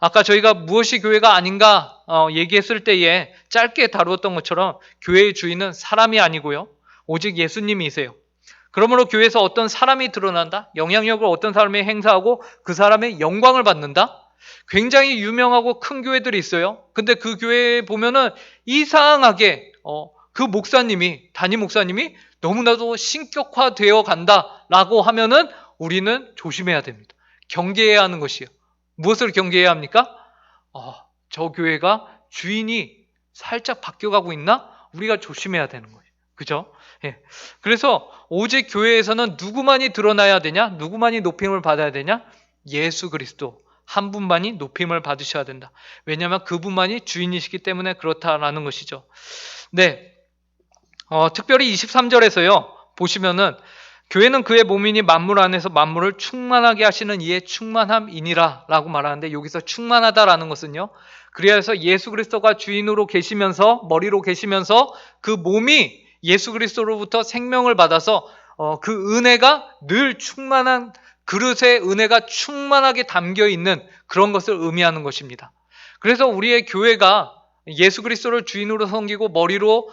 아까 저희가 무엇이 교회가 아닌가 얘기했을 때에 짧게 다루었던 것처럼 교회의 주인은 사람이 아니고요. 오직 예수님이세요. 그러므로 교회에서 어떤 사람이 드러난다? 영향력을 어떤 사람이 행사하고 그 사람의 영광을 받는다? 굉장히 유명하고 큰 교회들이 있어요. 근데 그 교회에 보면은 이상하게 그 담임 목사님이 너무나도 신격화되어 간다라고 하면은 우리는 조심해야 됩니다. 경계해야 하는 것이요. 무엇을 경계해야 합니까? 저 교회가 주인이 살짝 바뀌어가고 있나? 우리가 조심해야 되는 거예요. 그죠? 그래서 오직 교회에서는 누구만이 드러나야 되냐? 누구만이 높임을 받아야 되냐? 예수 그리스도, 한 분만이 높임을 받으셔야 된다. 왜냐하면 그분만이 주인이시기 때문에 그렇다라는 것이죠. 네, 특별히 23절에서요 보시면은 교회는 그의 몸이니 만물 안에서 만물을 충만하게 하시는 이의 충만함이니라 라고 말하는데, 여기서 충만하다라는 것은요, 그래서 예수 그리스도가 주인으로 계시면서, 머리로 계시면서 그 몸이 예수 그리스도로부터 생명을 받아서 그 은혜가 늘 충만한, 그릇에 은혜가 충만하게 담겨 있는 그런 것을 의미하는 것입니다. 그래서 우리의 교회가 예수 그리스도를 주인으로 섬기고 머리로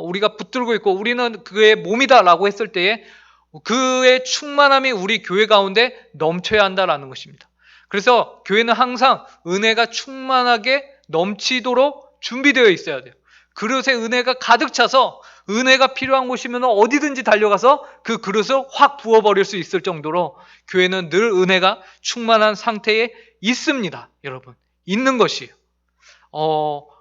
우리가 붙들고 있고 우리는 그의 몸이다라고 했을 때에 그의 충만함이 우리 교회 가운데 넘쳐야 한다라는 것입니다. 그래서 교회는 항상 은혜가 충만하게 넘치도록 준비되어 있어야 돼요. 그릇에 은혜가 가득 차서 은혜가 필요한 곳이면 어디든지 달려가서 그 그릇을 확 부어버릴 수 있을 정도로 교회는 늘 은혜가 충만한 상태에 있습니다. 여러분, 있는 것이에요.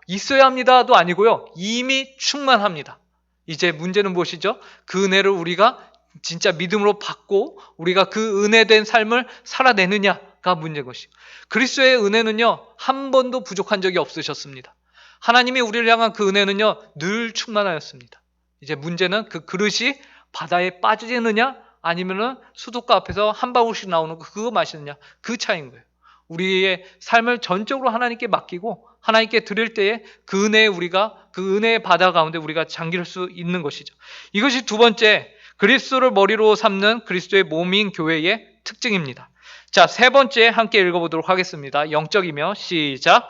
있어야 합니다도 아니고요, 이미 충만합니다. 이제 문제는 무엇이죠? 그 은혜를 우리가 진짜 믿음으로 받고 우리가 그 은혜된 삶을 살아내느냐가 문제인 것이에요. 그리스도의 은혜는요 한 번도 부족한 적이 없으셨습니다. 하나님이 우리를 향한 그 은혜는요 늘 충만하였습니다. 이제 문제는 그 그릇이 바다에 빠지느냐 아니면은 수도가 앞에서 한 방울씩 나오는 거 그거 마시느냐, 그 차이인 거예요. 우리의 삶을 전적으로 하나님께 맡기고 하나님께 드릴 때에 그 은혜에 우리가, 그 은혜의 바다 가운데 우리가 잠길 수 있는 것이죠. 이것이 두 번째, 그리스도를 머리로 삼는 그리스도의 몸인 교회의 특징입니다. 자, 세 번째 함께 읽어보도록 하겠습니다. 영적이며, 시작.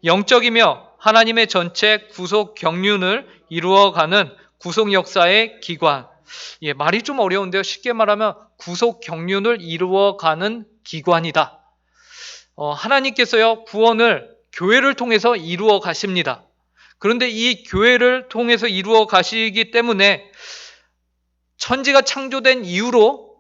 영적이며 하나님의 전체 구속 경륜을 이루어가는 구속 역사의 기관. 예, 말이 좀 어려운데요. 쉽게 말하면 구속 경륜을 이루어가는 기관이다. 하나님께서요 구원을 교회를 통해서 이루어 가십니다. 그런데 이 교회를 통해서 이루어 가시기 때문에 천지가 창조된 이후로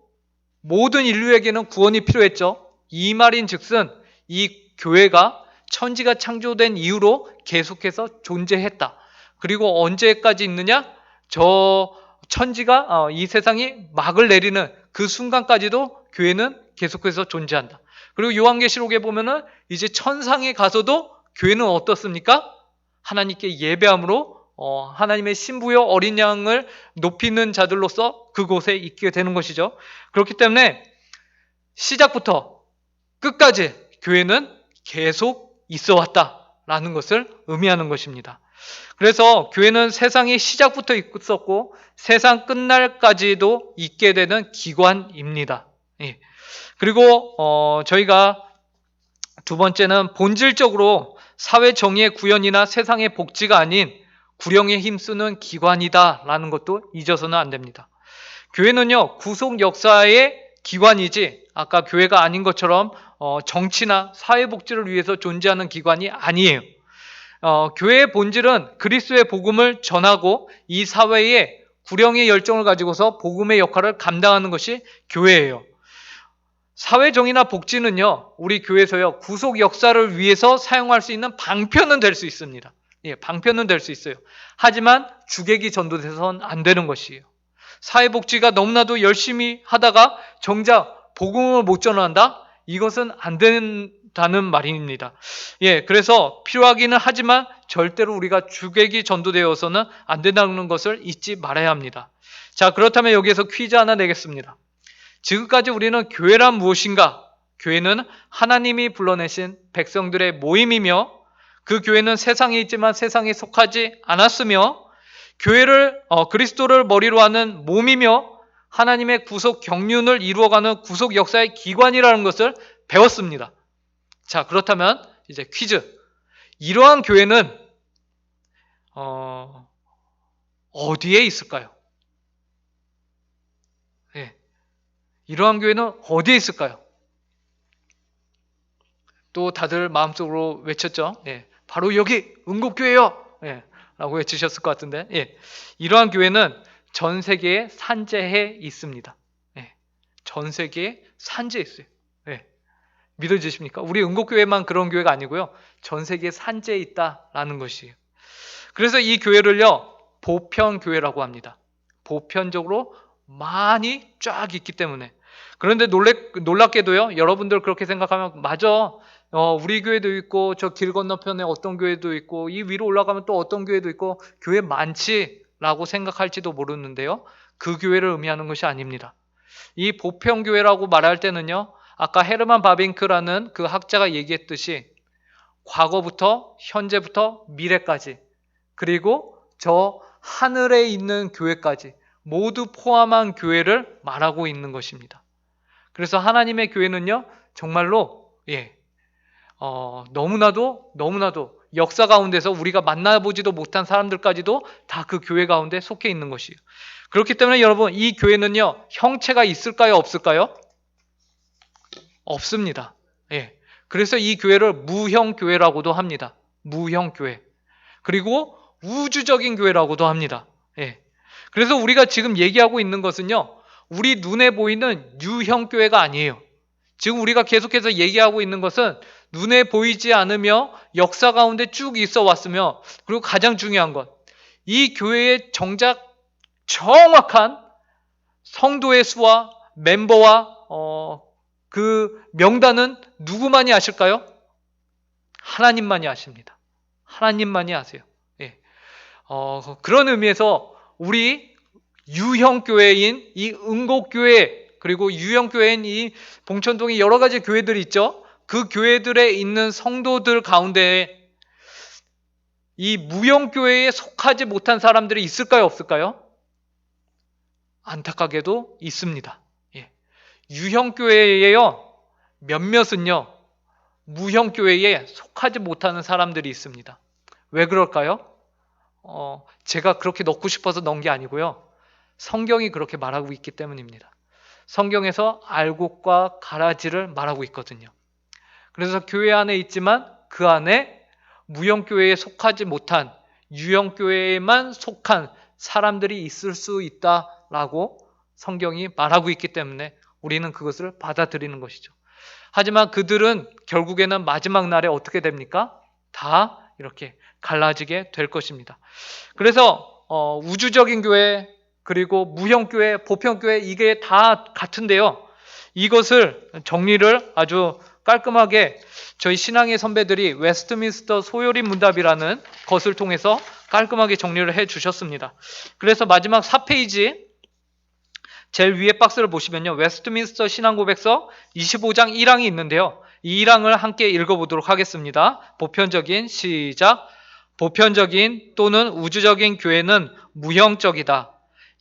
모든 인류에게는 구원이 필요했죠. 이 말인 즉슨 이 교회가 천지가 창조된 이후로 계속해서 존재했다. 그리고 언제까지 있느냐? 저 천지가 이 세상이 막을 내리는 그 순간까지도 교회는 계속해서 존재한다. 그리고 요한계시록에 보면은 이제 천상에 가서도 교회는 어떻습니까? 하나님께 예배함으로 하나님의 신부여 어린 양을 높이는 자들로서 그곳에 있게 되는 것이죠. 그렇기 때문에 시작부터 끝까지 교회는 계속 있어 왔다라는 것을 의미하는 것입니다. 그래서 교회는 세상의 시작부터 있었고 세상 끝날까지도 있게 되는 기관입니다. 예. 그리고 저희가 두 번째는 본질적으로 사회 정의의 구현이나 세상의 복지가 아닌 구령에 힘쓰는 기관이다라는 것도 잊어서는 안 됩니다. 교회는요 구속 역사의 기관이지 아까 교회가 아닌 것처럼 정치나 사회복지를 위해서 존재하는 기관이 아니에요. 교회의 본질은 그리스도의 복음을 전하고 이 사회에 구령의 열정을 가지고서 복음의 역할을 감당하는 것이 교회예요. 사회정의나 복지는요 우리 교회에서요 구속 역사를 위해서 사용할 수 있는 방편은 될 수 있습니다. 예, 방편은 될 수 있어요. 하지만 주객이 전도돼서는 안 되는 것이에요. 사회복지가 너무나도 열심히 하다가 정작 복음을 못 전한다? 이것은 안 된다는 말입니다. 예, 그래서 필요하기는 하지만 절대로 우리가 주객이 전도되어서는 안 된다는 것을 잊지 말아야 합니다. 자, 그렇다면 여기에서 퀴즈 하나 내겠습니다. 지금까지 우리는 교회란 무엇인가? 교회는 하나님이 불러내신 백성들의 모임이며 그 교회는 세상에 있지만 세상에 속하지 않았으며 교회를 그리스도를 머리로 하는 몸이며 하나님의 구속 경륜을 이루어가는 구속 역사의 기관이라는 것을 배웠습니다. 자, 그렇다면 이제 퀴즈. 이러한 교회는 어디에 있을까요? 네. 이러한 교회는 어디에 있을까요? 또 다들 마음속으로 외쳤죠. 예, 바로 여기 은곡교회요. 예, 라고 외치셨을 것 같은데, 예, 이러한 교회는 전 세계에 산재해 있습니다. 예, 전 세계에 산재해 있어요. 예, 믿어지십니까? 우리 은곡교회만 그런 교회가 아니고요. 전 세계에 산재해 있다라는 것이에요. 그래서 이 교회를요 보편교회라고 합니다. 보편적으로 많이 쫙 있기 때문에 그런데 놀랍게도요, 여러분들 그렇게 생각하면, 맞아. 우리 교회도 있고, 저 길 건너편에 어떤 교회도 있고, 이 위로 올라가면 또 어떤 교회도 있고, 교회 많지라고 생각할지도 모르는데요. 그 교회를 의미하는 것이 아닙니다. 이 보편교회라고 말할 때는요, 아까 헤르만 바빙크라는 그 학자가 얘기했듯이 과거부터 현재부터 미래까지, 그리고 저 하늘에 있는 교회까지 모두 포함한 교회를 말하고 있는 것입니다. 그래서 하나님의 교회는요, 정말로 너무나도 역사 가운데서 우리가 만나보지도 못한 사람들까지도 다 그 교회 가운데 속해 있는 것이에요. 그렇기 때문에 여러분, 이 교회는요, 형체가 있을까요, 없을까요? 없습니다. 예. 그래서 이 교회를 무형교회라고도 합니다. 무형교회. 그리고 우주적인 교회라고도 합니다. 예. 그래서 우리가 지금 얘기하고 있는 것은요, 우리 눈에 보이는 유형교회가 아니에요. 지금 우리가 계속해서 얘기하고 있는 것은 눈에 보이지 않으며 역사 가운데 쭉 있어 왔으며, 그리고 가장 중요한 것, 이 교회의 정작 정확한 성도의 수와 멤버와 그 명단은 누구만이 아실까요? 하나님만이 아십니다. 하나님만이 아세요. 예. 그런 의미에서 우리 유형교회인 이 응곡교회, 그리고 유형교회인 이 봉천동의 여러 가지 교회들이 있죠. 그 교회들에 있는 성도들 가운데 이 무형교회에 속하지 못한 사람들이 있을까요, 없을까요? 안타깝게도 있습니다. 예. 유형교회에요, 몇몇은요, 무형교회에 속하지 못하는 사람들이 있습니다. 왜 그럴까요? 제가 그렇게 넣고 싶어서 넣은 게 아니고요. 성경이 그렇게 말하고 있기 때문입니다. 성경에서 알곡과 가라지를 말하고 있거든요. 그래서 교회 안에 있지만 그 안에 무형교회에 속하지 못한 유형교회에만 속한 사람들이 있을 수 있다라고 성경이 말하고 있기 때문에 우리는 그것을 받아들이는 것이죠. 하지만 그들은 결국에는 마지막 날에 어떻게 됩니까? 다 이렇게 갈라지게 될 것입니다. 그래서 우주적인 교회, 그리고 무형교회, 보편교회, 이게 다 같은데요. 이것을 정리를 아주 깔끔하게 저희 신앙의 선배들이 웨스트민스터 소요리 문답이라는 것을 통해서 깔끔하게 정리를 해 주셨습니다. 그래서 마지막 4페이지 제일 위에 박스를 보시면요, 웨스트민스터 신앙고백서 25장 1항이 있는데요. 이 1항을 함께 읽어보도록 하겠습니다. 보편적인, 시작. 보편적인 또는 우주적인 교회는 무형적이다.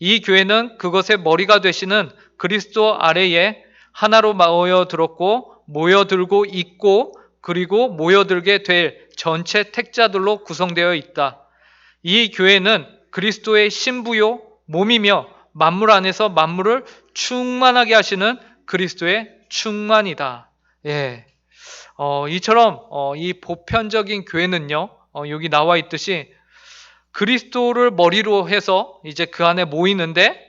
이 교회는 그것의 머리가 되시는 그리스도 아래에 하나로 모여들었고 모여들고 있고 그리고 모여들게 될 전체 택자들로 구성되어 있다. 이 교회는 그리스도의 신부요 몸이며 만물 안에서 만물을 충만하게 하시는 그리스도의 충만이다. 예. 이처럼 이 보편적인 교회는요, 여기 나와 있듯이 그리스도를 머리로 해서 이제 그 안에 모이는데,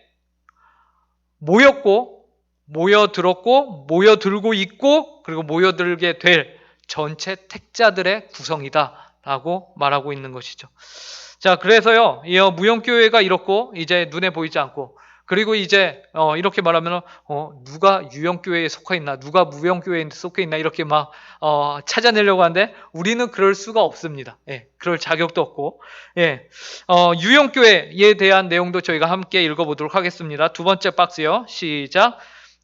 모였고 모여들었고 모여들고 있고 그리고 모여들게 될 전체 택자들의 구성이다 라고 말하고 있는 것이죠. 자, 그래서요, 이 무형교회가 이렇고 이제 눈에 보이지 않고, 그리고 이제 이렇게 말하면 누가 유형교회에 속해 있나, 누가 무형교회에 속해 있나, 이렇게 막 찾아내려고 하는데 우리는 그럴 수가 없습니다. 예, 그럴 자격도 없고. 예, 유형교회에 대한 내용도 저희가 함께 읽어보도록 하겠습니다. 두 번째 박스요, 시작.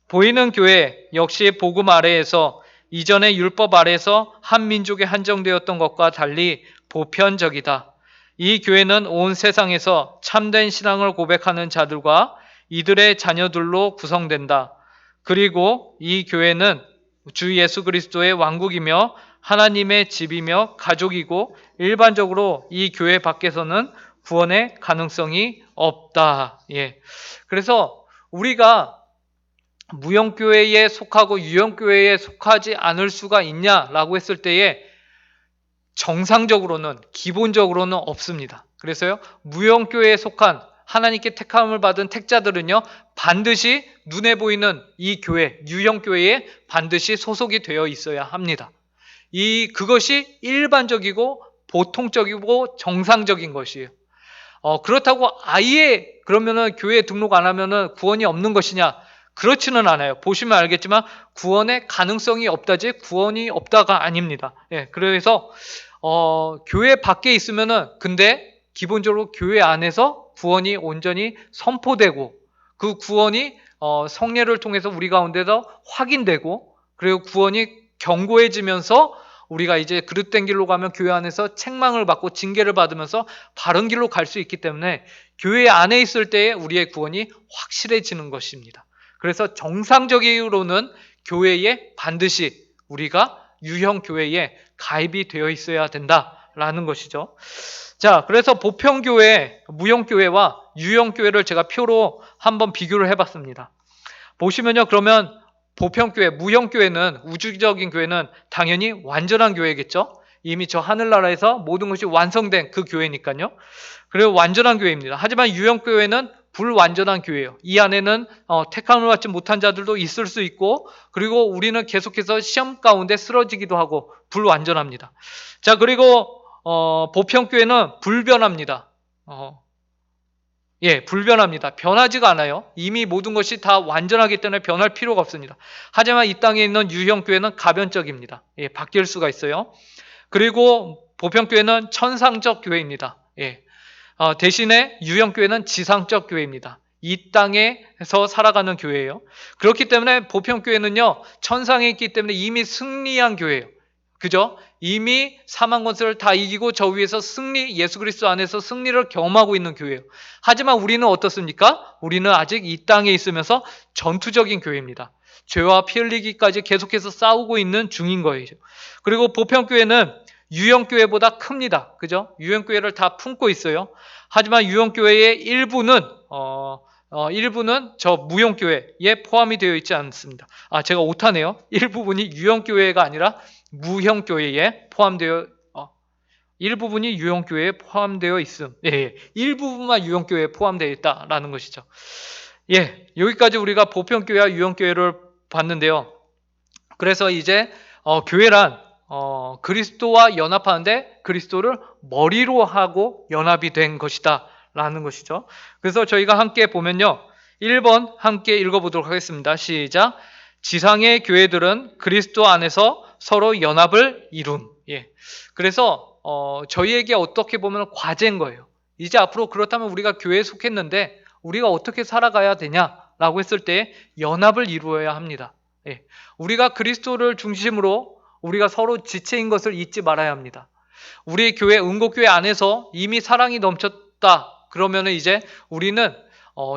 보이는 교회 역시 복음 아래에서, 이전의 율법 아래에서 한 민족에 한정되었던 것과 달리 보편적이다. 이 교회는 온 세상에서 참된 신앙을 고백하는 자들과 이들의 자녀들로 구성된다. 그리고 이 교회는 주 예수 그리스도의 왕국이며 하나님의 집이며 가족이고, 일반적으로 이 교회 밖에서는 구원의 가능성이 없다. 예. 그래서 우리가 무형교회에 속하고 유형교회에 속하지 않을 수가 있냐라고 했을 때에 정상적으로는, 기본적으로는 없습니다. 그래서요, 무형교회에 속한 하나님께 택함을 받은 택자들은요, 반드시 눈에 보이는 이 교회, 유형교회에 반드시 소속이 되어 있어야 합니다. 그것이 일반적이고 보통적이고 정상적인 것이에요. 그렇다고 아예 그러면은 교회에 등록 안 하면은 구원이 없는 것이냐? 그렇지는 않아요. 보시면 알겠지만 구원의 가능성이 없다지 구원이 없다가 아닙니다. 예, 그래서 교회 밖에 있으면은 근데 기본적으로 교회 안에서 구원이 온전히 선포되고 그 구원이 성례를 통해서 우리 가운데서 확인되고 그리고 구원이 견고해지면서 우리가 이제 그릇된 길로 가면 교회 안에서 책망을 받고 징계를 받으면서 바른 길로 갈 수 있기 때문에 교회 안에 있을 때에 우리의 구원이 확실해지는 것입니다. 그래서 정상적으로는 교회에 반드시 우리가 유형 교회에 가입이 되어 있어야 된다라는 것이죠. 자, 그래서 보편교회, 무형교회와 유형교회를 제가 표로 한번 비교를 해봤습니다. 보시면요, 그러면 보편교회, 무형교회는, 우주적인 교회는 당연히 완전한 교회겠죠? 이미 저 하늘나라에서 모든 것이 완성된 그 교회니까요. 그리고 완전한 교회입니다. 하지만 유형교회는 불완전한 교회예요. 이 안에는 택함을 받지 못한 자들도 있을 수 있고 그리고 우리는 계속해서 시험 가운데 쓰러지기도 하고 불완전합니다. 자, 그리고 보편교회는 불변합니다. 불변합니다. 변하지가 않아요. 이미 모든 것이 다 완전하기 때문에 변할 필요가 없습니다. 하지만 이 땅에 있는 유형교회는 가변적입니다. 바뀔 수가 있어요. 그리고 보편교회는 천상적 교회입니다. 대신에 유형교회는 지상적 교회입니다. 이 땅에서 살아가는 교회예요. 그렇기 때문에 보편교회는요, 천상에 있기 때문에 이미 승리한 교회예요. 그죠? 이미 사망 권세를 다 이기고 저 위에서 예수 그리스도 안에서 승리를 경험하고 있는 교회예요. 하지만 우리는 어떻습니까? 우리는 아직 이 땅에 있으면서 전투적인 교회입니다. 죄와 피 흘리기까지 계속해서 싸우고 있는 중인 거예요. 그리고 보편교회는 유형교회보다 큽니다. 그죠? 유형교회를 다 품고 있어요. 하지만 유형교회의 일부는 저 무형교회에 포함이 되어 있지 않습니다. 제가 오타네요. 일부분이 유형교회가 아니라 무형교회에 포함되어 일부분이 유형교회에 포함되어 있음. 일부분만 유형교회에 포함되어 있다라는 것이죠. 여기까지 우리가 보편교회와 유형교회를 봤는데요. 그래서 이제 교회란 그리스도와 연합하는데 그리스도를 머리로 하고 연합이 된 것이다 라는 것이죠. 그래서 저희가 함께 보면요, 1번 함께 읽어보도록 하겠습니다. 시작. 지상의 교회들은 그리스도 안에서 서로 연합을 이룬. 그래서 저희에게 어떻게 보면 과제인 거예요. 이제 앞으로 그렇다면 우리가 교회에 속했는데 우리가 어떻게 살아가야 되냐라고 했을 때 연합을 이루어야 합니다. 우리가 그리스도를 중심으로 우리가 서로 지체인 것을 잊지 말아야 합니다. 우리 교회, 은곡교회 안에서 이미 사랑이 넘쳤다. 그러면 이제 우리는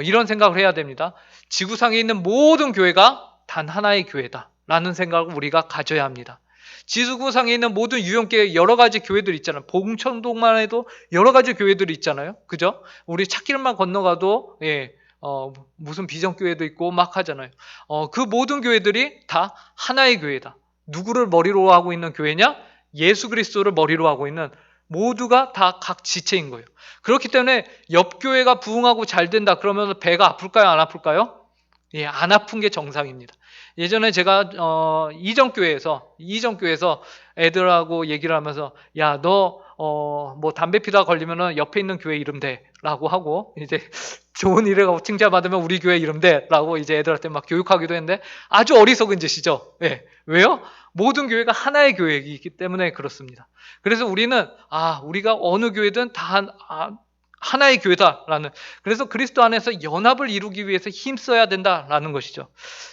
이런 생각을 해야 됩니다. 지구상에 있는 모든 교회가 단 하나의 교회다 라는 생각을 우리가 가져야 합니다. 지구상에 있는 모든 유형교회 여러 가지 교회들이 있잖아요. 봉천동만 해도 여러 가지 교회들이 있잖아요. 그죠? 우리 찾길만 건너가도 무슨 비전교회도 있고 막 하잖아요. 그 모든 교회들이 다 하나의 교회다. 누구를 머리로 하고 있는 교회냐? 예수 그리스도를 머리로 하고 있는 모두가 다 각 지체인 거예요. 그렇기 때문에 옆 교회가 부흥하고 잘 된다 그러면 배가 아플까요? 안 아플까요? 안 아픈 게 정상입니다. 예전에 제가 이정교회에서 애들하고 얘기를 하면서 야, 너 뭐 담배 피다 걸리면은 옆에 있는 교회 이름 대라고 하고 이제 좋은 일을 하고 칭찬받으면 우리 교회 이름 대라고 이제 애들한테 막 교육하기도 했는데 아주 어리석은 짓이죠. 왜요? 모든 교회가 하나의 교회이기 때문에 그렇습니다. 그래서 우리는 우리가 어느 교회든 다 하나의 교회다라는, 그래서 그리스도 안에서 연합을 이루기 위해서 힘써야 된다라는 것이죠.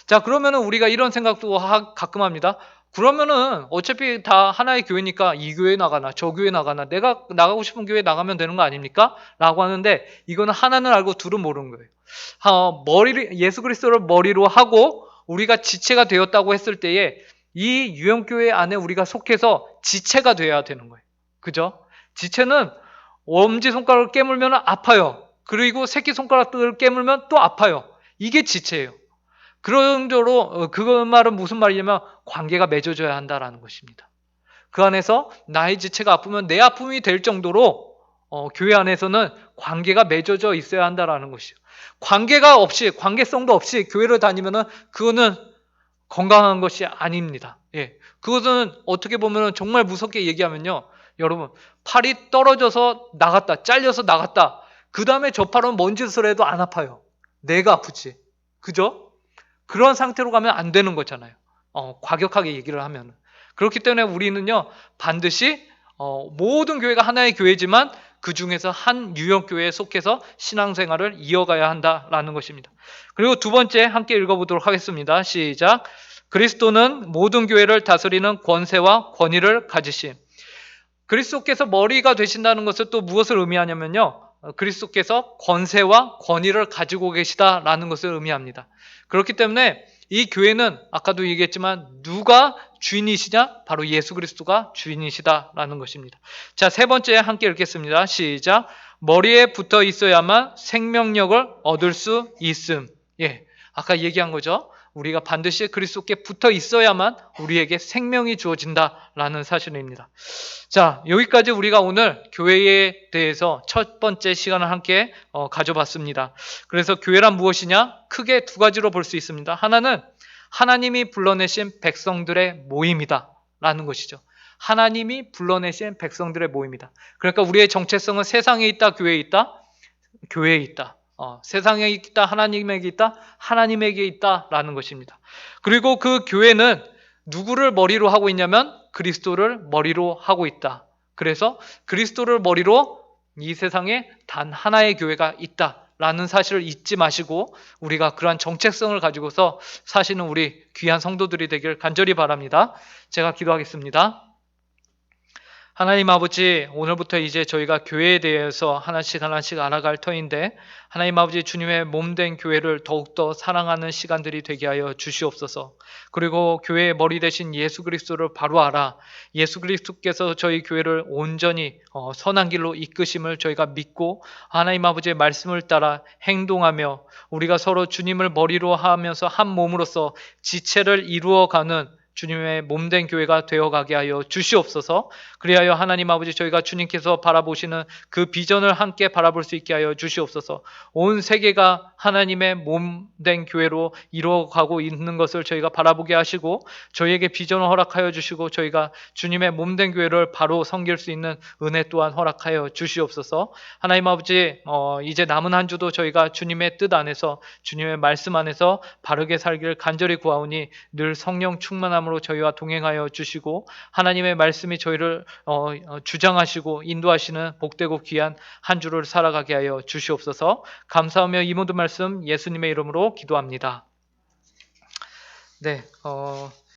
자, 그러면은 우리가 이런 생각도 가끔 합니다. 그러면은 어차피 다 하나의 교회니까 이 교회 나가나 저 교회 나가나 내가 나가고 싶은 교회 나가면 되는 거 아닙니까? 라고 하는데 이거는 하나는 알고 둘은 모르는 거예요. 예수 그리스도를 머리로 하고 우리가 지체가 되었다고 했을 때에 이 유형교회 안에 우리가 속해서 지체가 돼야 되는 거예요. 그죠? 지체는 엄지손가락을 깨물면 아파요. 그리고 새끼손가락을 깨물면 또 아파요. 이게 지체예요. 그런 정도로 그 말은 무슨 말이냐면 관계가 맺어져야 한다라는 것입니다. 그 안에서 나의 지체가 아프면 내 아픔이 될 정도로 교회 안에서는 관계가 맺어져 있어야 한다라는 것이죠. 관계가 없이, 관계성도 없이 교회를 다니면은 그거는 건강한 것이 아닙니다. 그것은 어떻게 보면 정말 무섭게 얘기하면요, 여러분, 팔이 떨어져서 나갔다, 잘려서 나갔다, 그 다음에 저 팔은 뭔 짓을 해도 안 아파요. 내가 아프지. 그죠? 그런 상태로 가면 안 되는 거잖아요. 과격하게 얘기를 하면. 그렇기 때문에 우리는요, 반드시 모든 교회가 하나의 교회지만 그 중에서 한 유형 교회에 속해서 신앙생활을 이어가야 한다라는 것입니다. 그리고 두 번째 함께 읽어보도록 하겠습니다. 시작. 그리스도는 모든 교회를 다스리는 권세와 권위를 가지심. 그리스도께서 머리가 되신다는 것은 또 무엇을 의미하냐면요, 그리스도께서 권세와 권위를 가지고 계시다라는 것을 의미합니다. 그렇기 때문에 이 교회는 아까도 얘기했지만 누가 주인이시냐? 바로 예수 그리스도가 주인이시다라는 것입니다. 자, 세 번째 함께 읽겠습니다. 시작. 머리에 붙어 있어야만 생명력을 얻을 수 있음. 예, 아까 얘기한 거죠. 우리가 반드시 그리스도께 붙어 있어야만 우리에게 생명이 주어진다라는 사실입니다. 자, 여기까지 우리가 오늘 교회에 대해서 첫 번째 시간을 함께 가져봤습니다. 그래서 교회란 무엇이냐? 크게 두 가지로 볼 수 있습니다. 하나는 하나님이 불러내신 백성들의 모임이다 라는 것이죠. 하나님이 불러내신 백성들의 모임이다. 그러니까 우리의 정체성은 세상에 있다, 교회에 있다? 교회에 있다. 세상에 있다, 하나님에게 있다, 하나님에게 있다라는 것입니다. 그리고 그 교회는 누구를 머리로 하고 있냐면 그리스도를 머리로 하고 있다. 그래서 그리스도를 머리로 이 세상에 단 하나의 교회가 있다라는 사실을 잊지 마시고 우리가 그러한 정체성을 가지고서 사시는 우리 귀한 성도들이 되길 간절히 바랍니다. 제가 기도하겠습니다. 하나님 아버지, 오늘부터 이제 저희가 교회에 대해서 하나씩 하나씩 알아갈 터인데 하나님 아버지, 주님의 몸된 교회를 더욱더 사랑하는 시간들이 되게 하여 주시옵소서. 그리고 교회의 머리 되신 예수 그리스도를 바로 알아 예수 그리스도께서 저희 교회를 온전히 선한 길로 이끄심을 저희가 믿고 하나님 아버지의 말씀을 따라 행동하며 우리가 서로 주님을 머리로 하면서 한 몸으로서 지체를 이루어가는 주님의 몸된 교회가 되어가게 하여 주시옵소서. 그리하여 하나님 아버지, 저희가 주님께서 바라보시는 그 비전을 함께 바라볼 수 있게 하여 주시옵소서. 온 세계가 하나님의 몸된 교회로 이루어가고 있는 것을 저희가 바라보게 하시고 저희에게 비전을 허락하여 주시고 저희가 주님의 몸된 교회를 바로 섬길 수 있는 은혜 또한 허락하여 주시옵소서. 하나님 아버지, 이제 남은 한 주도 저희가 주님의 뜻 안에서 주님의 말씀 안에서 바르게 살기를 간절히 구하오니 늘 성령 충만함으로 저희와 동행하여 주시고 하나님의 말씀이 저희를 주장하시고 인도하시는 복되고 귀한 한 주를 살아가게 하여 주시옵소서. 감사하며 이 모든 말씀 예수님의 이름으로 기도합니다. 네,